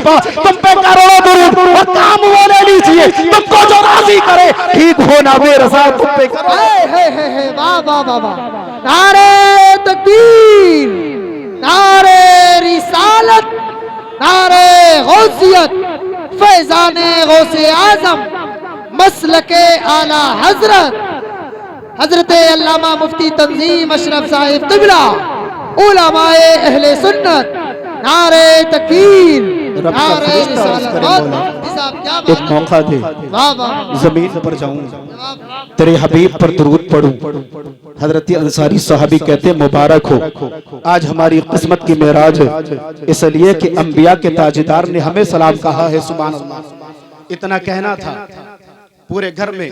छिपा, तुम पे करोड़ों दुरूद और काम वो ले लीजिए तुमको जो राजी करे, ठीक हो ना बेरसा तुम पे करो। वाह वाह वाह वाह, नारे तकबीर, नारे रिसालत, नारे गौसियत, फैजाने गौसे आजम, मसलके आला हजरत हजरत अल्लामा मुफ्ती तंजीम अशरफ साहिब क़िबला, उलमाए अहले सुन्नत, नारे तकबीर, नारे रिसालत। एक मौका दे, वाह वाह, जमीन पर जाऊं, तेरे हबीब पर दुरूद पढ़ूं। हजरत अंसारी सहाबी कहते हैं मुबारक हो, आज हमारी किस्मत की मेराज है, इसलिए कि अंबिया के ताजदार ने हमें सलाम कहा है। सुभान अल्लाह। इतना कहना था, पूरे घर में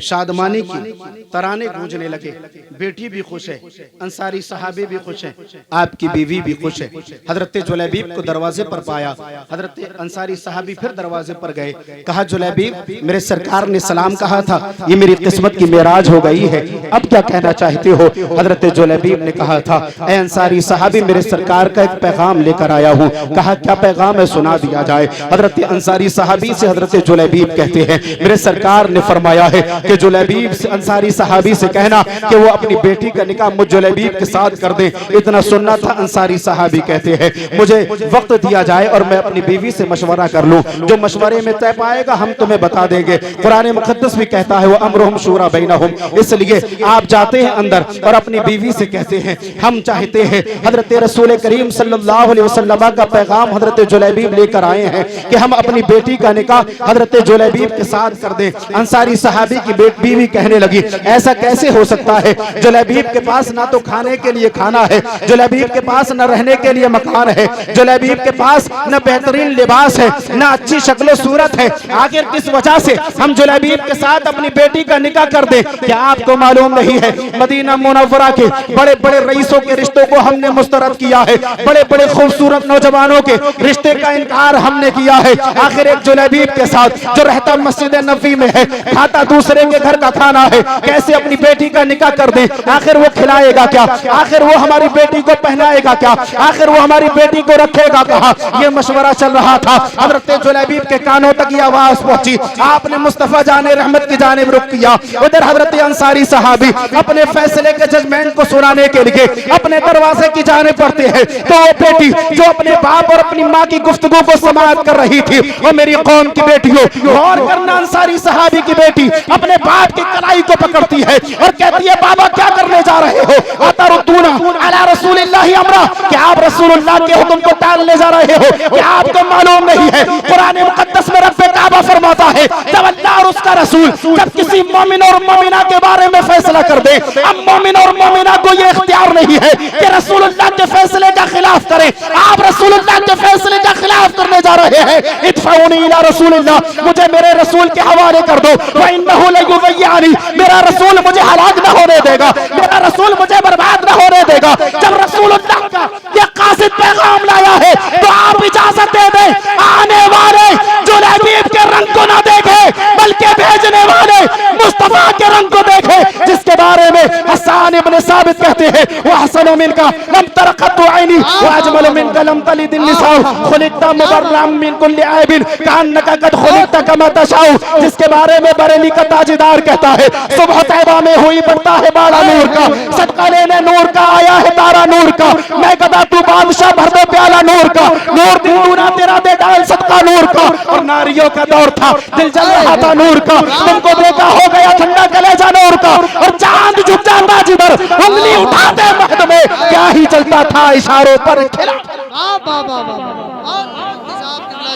शादमानी की तराने गूंजने लगे। बेटी भी खुश है, अंसारी सहाबे भी खुश हैं, आपकी बीवी भी खुश है। हजरत जुलैबीब को दरवाजे पर पाया, हजरत अंसारी सहाबी फिर दरवाजे पर गए, कहा जुलैबीब मेरे सरकार ने सलाम कहा था, ये मेरी किस्मत की मेराज हो गई है, अब क्या कहना चाहते हो? हजरत जुलैबीब ने कहा था, ए अंसारी सहाबी मेरे सरकार का एक पैगाम लेकर आया हूँ। कहा क्या पैगाम है, सुना दिया जाए। हजरत अंसारी सहाबी से हजरत जुलैबीब कहते हैं मेरे सरकार ने फरमाया है कि जुलैबीब से अंसारी सहाबी से कहना कि वो अपनी बेटी का निकाह मुझ जुलैबीब के साथ कर दे। इतना सुनना था। अंसारी सहाबी कहते हैं मुझे वक्त दिया जाए और मैं अपनी बीवी से मशवरा कर लूं, जो मशवरे में तय पाएगा हम तुम्हें बता देंगे। कुरान मुक़द्दस भी कहता है वो अमरुहुम शूरा बैनहुम, इसलिए आप जाते हैं अंदर और अपनी बीवी से कहते हैं हम चाहते हैं हजरत रसूल करीम सल्लल्लाहु अलैहि वसल्लम का पैगाम हजरत जुलैबीब लेकर आए हैं कि हम अपनी बेटी का निकाह हजरत जुलैबीब के साथ कर दें। अंसारी सहाबी की बीवी कहने लगी ऐसा कैसे हो सकता है, जुलैबीब के पास ना तो खाने के लिए खाना है, जुलैबीब के पास न रहने के लिए मकान है, जुलैबीब के पास न बेहतरीन लिबास है, न अच्छी शक्ल सूरत है, आखिर किस वजह से हम जुलैबीब के साथ अपनी बेटी का निकाह कर दें? क्या आपको मालूम नहीं है मदीना मुनव्वरा के बड़े बड़े रईसों के रिश्तों को हमने मुस्तरद किया है, बड़े बड़े खूबसूरत नौजवानों के रिश्ते का इनकार हमने किया है। आखिर एक जुलैबीब के साथ जो रहता मस्जिद नबी में है, खाता दूसरे के घर का खाना है, कैसे अपनी बेटी का निकाह कर दे? आखिर वो खिलाएगा क्या? आखिर वो हमारी बेटी को पहनाएगा क्या? आखिर वो हमारी बेटी को रखेगा कहाँ? ये मशवरा चल रहा था। हजरत जुलैबीब के कानों तक ये आवाज पहुंची, आपने मुस्तफा जाने रहमत की जानिब रुख किया। उधर हजरत अंसारी सहाबी अपने फैसले के जजमेंट को सुनाने के लिए अपने दरवाजे की जाने पड़ते हैं, तो वो बेटी जो अपने बाप और अपनी माँ की गुफ्तगू को समाप्त कर रही थी, वो मेरी कौम की बेटियों गौर करना, अंसारी सहाबी की बेटी अपने बाप की कलाई को पकड़ती है और कहती है बाबा क्या करने जा रहे हो? अतरुद्दूना अला रसूलिल्लाहि अमरा, क्या आप रसूलुल्लाह के हुक्म को टालने जा रहे हो? क्या आपको मालूम नहीं है कुरान मुक़द्दस में रब्बे काबा फरमाता है जब अल्लाह और उसका रसूल जब किसी मोमिन और मोमिना के बारे में फैसला कर दे, अब मोमिन और मोमिना को यह इख्तियार नहीं है कि रसूलुल्लाह के फैसले का खिलाफ करें। आप रसूलुल्लाह के फैसले का खिलाफ करने जा रहे हैं, इदफऊनी इला रसूलिल्लाह, मुझे मेरे रसूल के हवाले कर दो, वइन्नहु लयुज़य्यनी, मेरा रसूल मुझे हलाक न होने देगा, मेरा रसूल मुझे बर्बाद न होने देगा। जब रसूलुल्लाह का ये कासिद पैगाम लाया है तो आप इजाजत दे दें आने वाले जुलैबीब के रंग को ना देखे बल्कि भेजने वाले मुस्तफा के रंग को देखे, जिसके बारे में हसन इब्ने साबित कहते हैं वह हसनु मिनका लम तरक़तु ऐनी व अजमलु मिनका लम तलिद निसा खुलिक़ता मुबर्रअम मिन कुल्ली ऐबिन कान्नका कद खुलिक़ता कमा तशाउ, जिसके बारे में बरेली का ताजदार कहता है सुबह तैबा में हुई बढ़ता है बाड़ा नूर का, सदका लेने नूर का आया है तारा नूर का, मैं कदा तू बादशाह भर दो प्याला नूर का, नूर दिल दूना तेरा दे डाल सदका नूर का। और नारियों का दौर था, दिल जल रहा था नूर का, तुमको देखा हो गया ठंडा कलेजा नूर का, और चांद झुक जाता जिधर उंगली उठाते महद में क्या ही चलता था इशारों पर खिला।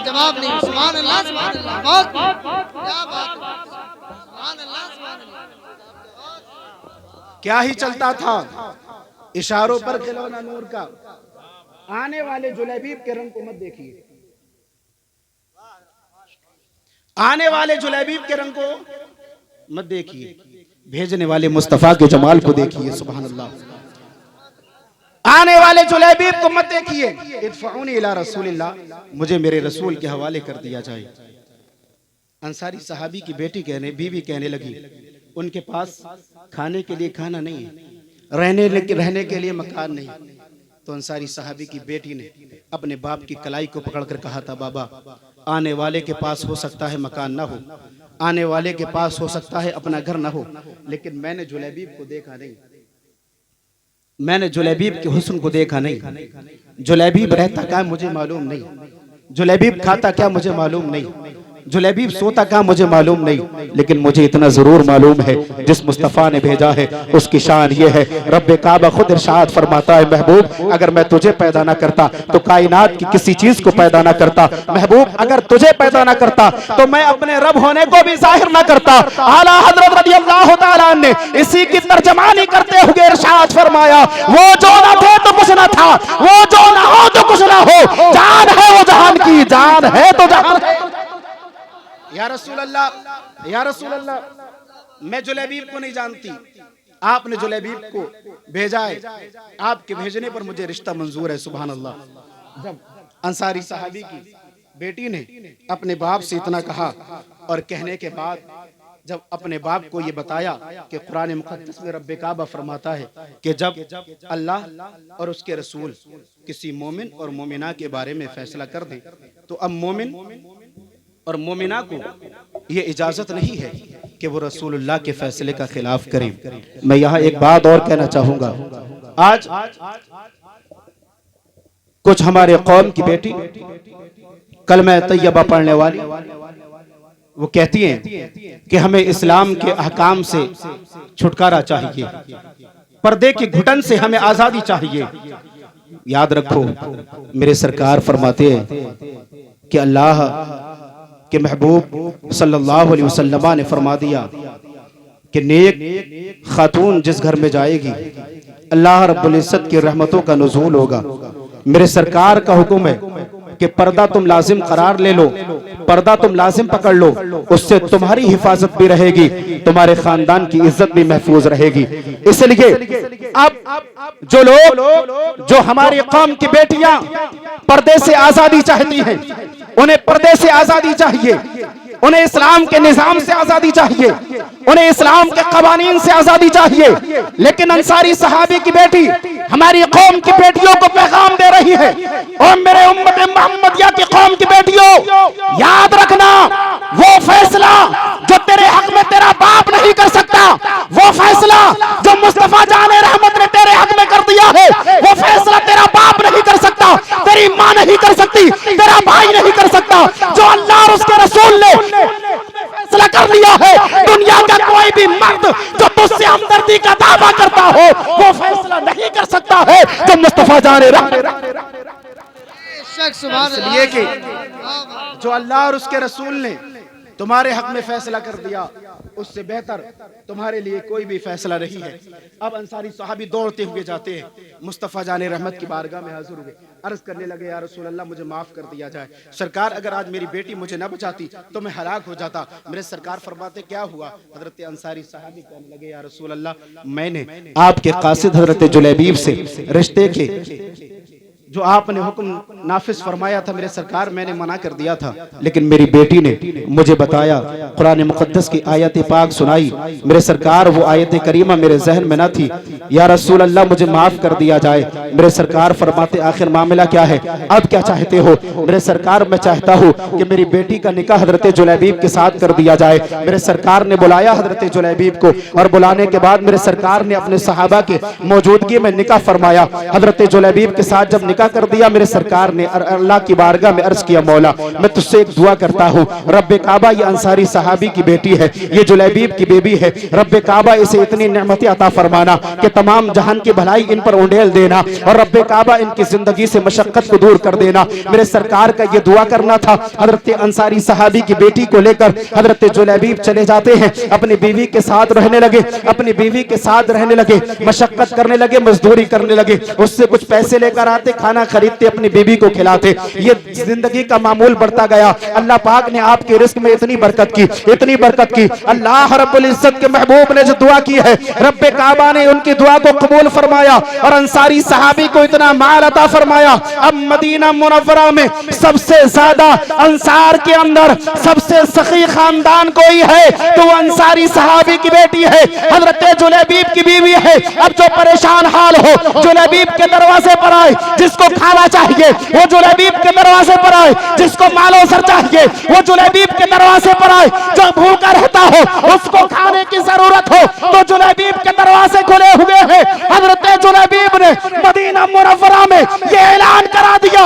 जवाब नहीं, सुभान अल्लाह सुभान अल्लाह, बहुत क्या बात है, सुभान अल्लाह सुभान अल्लाह। क्या ही चलता था इशारों पर खिलौना नूर का। आने वाले जुलैबीब के रंग को मत देखिए, आने वाले जुलैबीब के रंग को मत देखिए, भेजने वाले मुस्तफा के जमाल को देखिए। सुभान अल्लाह। आने वाले जुलैबीब को मत देखिए, इदफऊनी इला रसूलिल्लाह, मुझे मेरे रसूल के हवाले कर दिया जाए। अंसारी सहाबी की बीवी कहने लगी उनके पास खाने के लिए खाना नहीं है, रहने के लिए मकान नहीं, तो अंसारी साहबी की बेटी ने अपने बाप की कलाई को पकड़कर कहा था, बाबा आने वाले के पास हो सकता है मकान ना हो, आने वाले के पास हो सकता है अपना घर ना हो, लेकिन मैंने जुलैबीब को देखा नहीं, मैंने जुलैबीब के हुस्न को देखा नहीं। जुलैबीब रहता क्या मुझे मालूम नहीं, जुलैबीब खाता क्या मुझे मालूम नहीं, जुलैबीब सोता क्या मुझे मालूम नहीं, लेकिन मुझे इतना जरूर मालूम है जिस मुस्तफ़ा ने भेजा है उसकी शान ये है। रब्बे काबा खुद इरशाद फरमाता है, महबूब अगर मैं तुझे पैदा ना करता तो कायनात की किसी चीज को पैदा ना करता, महबूब अगर तुझे पैदा ना करता तो मैं अपने रब होने को भी जाहिर ना करता। आला हजरत रज़ियल्लाहु ताला ने इसी की तर्जमानी करते हुए इरशाद फरमाया, वो जो ना थे तो कुछ ना था, वो जो ना हो तो कुछ ना हो, जान है वो जहान की, जान है तो जहान है। या रसूल अल्लाह, या रसूल अल्लाह, मैं जुलैबीब को नहीं जानती, आपने जुलैबीब को भेजा है, आपके भेजने पर मुझे रिश्ता मंजूर है। सुभान अल्लाह। जब अंसारी साहबी की बेटी ने अपने बाप से इतना कहा और कहने के बाद जब अपने बाप को ये बताया कि कुरान मुक़द्दस में रब्बे काबा फरमाता है कि जब अल्लाह और उसके रसूल किसी मोमिन और मोमिना के बारे में फैसला कर दे तो अब मोमिन और मोमिना को ये इजाजत नहीं है कि वो रसूलुल्लाह के फैसले का खिलाफ करें। मैं यहाँ एक बात और कहना चाहूंगा, आज कुछ हमारे कौम की बेटी कलमा तैयबा पढ़ने वाली वो कहती हैं कि हमें इस्लाम के अहकाम से छुटकारा चाहिए, पर्दे की घुटन से हमें आजादी चाहिए। याद रखो मेरे सरकार फरमाते हैं कि अल्लाह के महबूब सल्लल्लाहु अलैहि वसल्लम ने फरमा दिया कि नेक खातून जिस घर में जाएगी अल्लाह रब्बुल इज्जत की रहमतों का नुज़ूल होगा। मेरे सरकार का हुक्म है कि पर्दा तुम लाजिम करार ले लो, पर्दा तुम लाजिम पकड़ लो, उससे तुम्हारी हिफाजत भी रहेगी, तुम्हारे खानदान की इज्जत भी महफूज रहेगी। इसलिए अब जो लोग, जो हमारी कौम की बेटियां पर्दे से आजादी चाहती हैं, उन्हें पर्दे से आजादी चाहिए, उन्हें इस्लाम के निजाम से आजादी चाहिए, उन्हें इस्लाम के कवानीन से आजादी चाहिए। लेकिन अंसारी सहाबी की बेटी हमारी कौम की बेटियों को पैगाम दे रही है, और मेरे उम्मत मोहम्मदिया की कौम की बेटियों याद रखना, वो फैसला जो तेरे हक में तेरा बाप नहीं कर सकता, वो फैसला जो मुस्तफा जाने रहमत ने तेरे हक में कर दिया है, वो फैसला तेरा बाप नहीं कर सकता, तेरी माँ नहीं कर सकती, तेरा भाई नहीं कर सकता। जो अल्लाह और उसके रसूल ने फैसला कर लिया है, दुनिया का कोई भी मर्द जो तुझसे हमदर्दी का दावा करता हो वो फैसला नहीं कर सकता है जो मुस्तफा जाने इसलिए कि जो अल्लाह और उसके रसूल ने तुम्हारे हक में फैसला कर दिया उससे बेहतर तुम्हारे लिए कोई भी फैसला नहीं है। अब अंसारी साहबी दौड़ते हुए जाते हैं, मुस्तफ़ा जाने रहमत की बारगाह में हाजिर हुए, अर्ज करने लगे, या रसूल अल्लाह मुझे माफ कर दिया जाए, सरकार अगर आज मेरी बेटी मुझे न बचाती तो मैं हलाक हो जाता। मेरे सरकार फरमाते क्या हुआ? हजरत अंसारी साहबी कहने लगे, या रसूल अल्लाह मैंने आपके कासिद हजरत जुलैबीब से रिश्ते के जो आपने हुक्म नाफिज फरमाया था मेरे सरकार, मैंने मना कर दिया था, लेकिन मेरी बेटी ने मुझे बताया, कुरान मुक़द्दस की आयत पाक सुनाई, मेरे सरकार वो आयत करीमा मेरे जहन में न थी, या रसूल अल्लाह मुझे माफ कर दिया जाए। मेरे सरकार फरमाते आखिर मामला क्या है, अब क्या चाहते हो? मेरे सरकार मैं चाहता हूँ कि मेरी बेटी का निकाह हजरत जुलैबीब के साथ कर दिया जाए। मेरे सरकार ने बुलाया हजरत जुलैबीब को, और बुलाने के बाद मेरे सरकार ने अपने सहाबा के मौजूदगी में निकाह फरमाया। हजरत जुलैबीब के साथ जब निकाह कर दिया, मेरे सरकार ने अल्लाह की बारगाह में अर्ज किया, मौला मैं तुझसे एक दुआ करता हूँ, रब्बे काबा ये अंसारी सहाबी की बेटी है, ये जुलैबीब की बेबी है, रब्बे काबा इसे इतनी नेमतें अता फरमाना कि तमाम जहान की भलाई इन पर उंडेल देना, और रब्बे काबा इनकी जिंदगी से मशक्कत को दूर कर देना। मेरे सरकार का ये दुआ करना था। हजरत अंसारी सहाबी की बेटी को लेकर हजरत जुलैबीब चले जाते हैं, अपनी बीवी के साथ रहने लगे, अपनी बीवी के साथ रहने लगे, मशक्कत करने लगे, मजदूरी करने लगे, उससे कुछ पैसे लेकर आते, खाना खरीदते, अपनी बीबी को खिलाते। ये जिंदगी का मामूल बढ़ता गया। अल्लाह पाक ने आपके रिस्क में इतनी बरकत की, इतनी बरकत की। अल्लाह रब्बुल इज्जत के महबूब ने जो दुआ की है, रब्बे काबा ने उनकी दुआ को कबूल फरमाया और अंसारी सहाबी को इतना माल अता फरमाया। अब मदीना मुनव्वरा में सबसे ज्यादा अंसार के अंदर सबसे सखी खानदान कोई है तो वो अंसारी सहाबी की बेटी है, हजरत जुलैबीब की बीवी है। अब जो परेशान हाल हो जुलैबीब के दरवाजे पर आए, जिसको खाना चाहिए वो जुलैबीब के दरवाजे पर आए, जिसको मालो सर चाहिए वो जुलैबीब के दरवाजे पर आए, जो भूखा रहता हो उसको खाने की जरूरत हो तो जुलैबीब के दरवाजे खुले हुए हैं। हजरत जुलैबीब ने मदीना मुनव्वरा में ये ऐलान करा दिया।